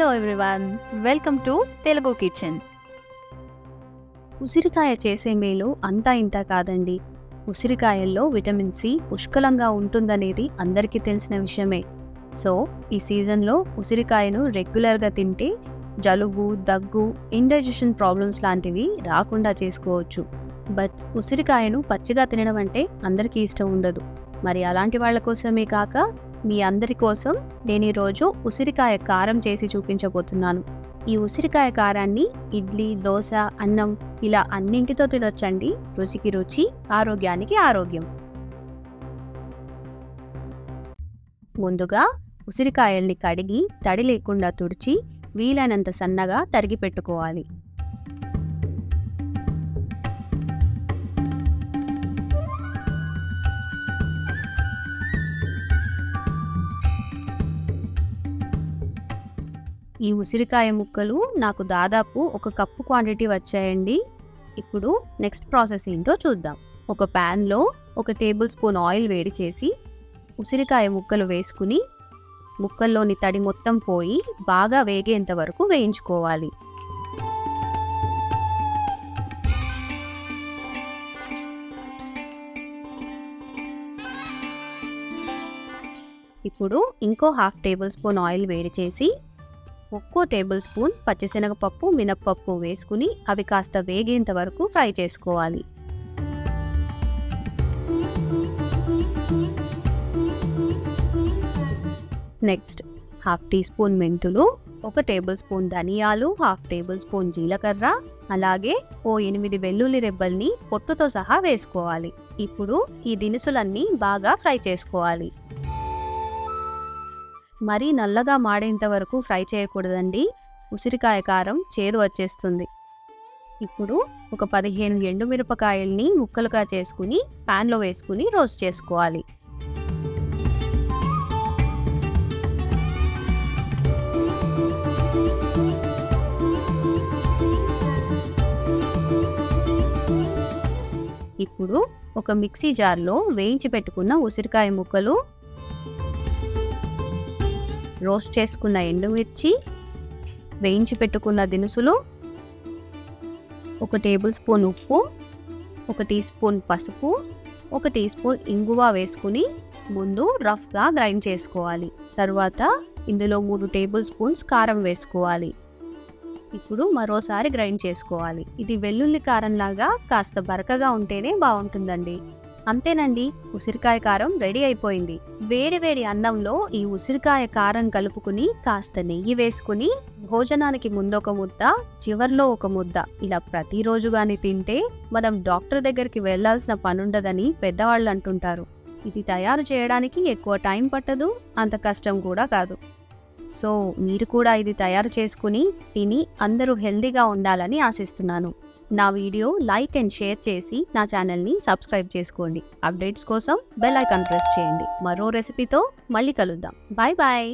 Hello everyone, welcome to Telugu kitchen. ఉసిరికాయ చేసే మేలు అంతా ఇంత కాదండి. ఉసిరికాయల్లో విటమిన్ సి పుష్కలంగా ఉంటుందనేది అందరికీ తెలిసిన విషయమే. సో ఈ సీజన్లో ఉసిరికాయను రెగ్యులర్గా తింటే జలుబు, దగ్గు, ఇండైజెషన్ ప్రాబ్లమ్స్ లాంటివి రాకుండా చేసుకోవచ్చు. బట్ ఉసిరికాయను పచ్చిగా తినడం అంటే అందరికీ ఇష్టం ఉండదు. మరి అలాంటి వాళ్ళ కోసమే కాక మీ అందరి కోసం నేను ఈరోజు ఉసిరికాయ కారం చేసి చూపించబోతున్నాను. ఈ ఉసిరికాయ కారాన్ని ఇడ్లీ, దోశ, అన్నం ఇలా అన్నింటితో తినొచ్చండి. రుచికి రుచి, ఆరోగ్యానికి ఆరోగ్యం. ముందుగా ఉసిరికాయల్ని కడిగి తడి లేకుండా తుడిచి వీలైనంత సన్నగా తరిగి పెట్టుకోవాలి. ఈ ఉసిరికాయ ముక్కలు నాకు దాదాపు 1 కప్పు క్వాంటిటీ వచ్చాయండి. ఇప్పుడు నెక్స్ట్ ప్రాసెస్ ఏంటో చూద్దాం. ఒక ప్యాన్లో 1 టేబుల్ స్పూన్ ఆయిల్ వేడి చేసి ఉసిరికాయ ముక్కలు వేసుకుని ముక్కల్లోని తడి మొత్తం పోయి బాగా వేగేంత వరకు వేయించుకోవాలి. ఇప్పుడు ఇంకో 1/2 టేబుల్ స్పూన్ ఆయిల్ వేడి చేసి ఒక్కో టేబుల్ స్పూన్ పచ్చిశనగపప్పు, మినప్పప్పు వేసుకుని అవి కాస్త వేగేంత వరకు ఫ్రై చేసుకోవాలి. నెక్స్ట్ 1/2 టీ స్పూన్ మెంతులు, 1 టేబుల్ స్పూన్ ధనియాలు, 1/2 టేబుల్ స్పూన్ జీలకర్ర, అలాగే 8 వెల్లుల్లి రెబ్బల్ని పొట్టుతో సహా వేసుకోవాలి. ఇప్పుడు ఈ దినుసులన్నీ బాగా ఫ్రై చేసుకోవాలి. మరీ నల్లగా మాడేంత వరకు ఫ్రై చేయకూడదండి. ఉసిరికాయ కారం చేదు వచ్చేస్తుంది. ఇప్పుడు ఒక 15 ఎండుమిరపకాయల్ని ముక్కలుగా చేసుకుని ప్యాన్లో వేసుకుని రోస్ట్ చేసుకోవాలి. ఇప్పుడు ఒక మిక్సీ జార్లో వేయించి పెట్టుకున్న ఉసిరికాయ ముక్కలు, రోస్ట్ చేసుకున్న ఎండుమిర్చి, వేయించి పెట్టుకున్న దినుసులు, 1 టేబుల్ స్పూన్ ఉప్పు, 1 టీ స్పూన్ పసుపు, 1 టీ స్పూన్ ఇంగువ వేసుకుని ముందు రఫ్గా గ్రైండ్ చేసుకోవాలి. తర్వాత ఇందులో 3 టేబుల్ స్పూన్స్ కారం వేసుకోవాలి. ఇప్పుడు మరోసారి గ్రైండ్ చేసుకోవాలి. ఇది వెల్లుల్లి కారంలాగా కాస్త బరకగా ఉంటేనే బాగుంటుందండి. అంతేనండి, ఉసిరికాయ కారం రెడీ అయిపోయింది. వేడి వేడి అన్నంలో ఈ ఉసిరికాయ కారం కలుపుకుని కాస్త నెయ్యి వేసుకుని భోజనానికి ముందొక ముద్ద, చివర్లో ఒక ముద్ద ఇలా ప్రతిరోజు గాని తింటే మనం డాక్టర్ దగ్గరికి వెళ్లాల్సిన పనుండదని పెద్దవాళ్ళు అంటుంటారు. ఇది తయారు చేయడానికి ఎక్కువ టైం పట్టదు, అంత కష్టం కూడా కాదు. సో మీరు కూడా ఇది తయారు చేసుకుని తిని అందరూ హెల్దీగా ఉండాలని ఆశిస్తున్నాను. నా వీడియో లైక్ అండ్ షేర్ చేసి నా ఛానల్ని సబ్స్క్రైబ్ చేసుకోండి. అప్డేట్స్ కోసం బెల్ ఐకాన్ ప్రెస్ చేయండి. మరో రెసిపీతో మళ్ళీ కలుద్దాం. Bye bye.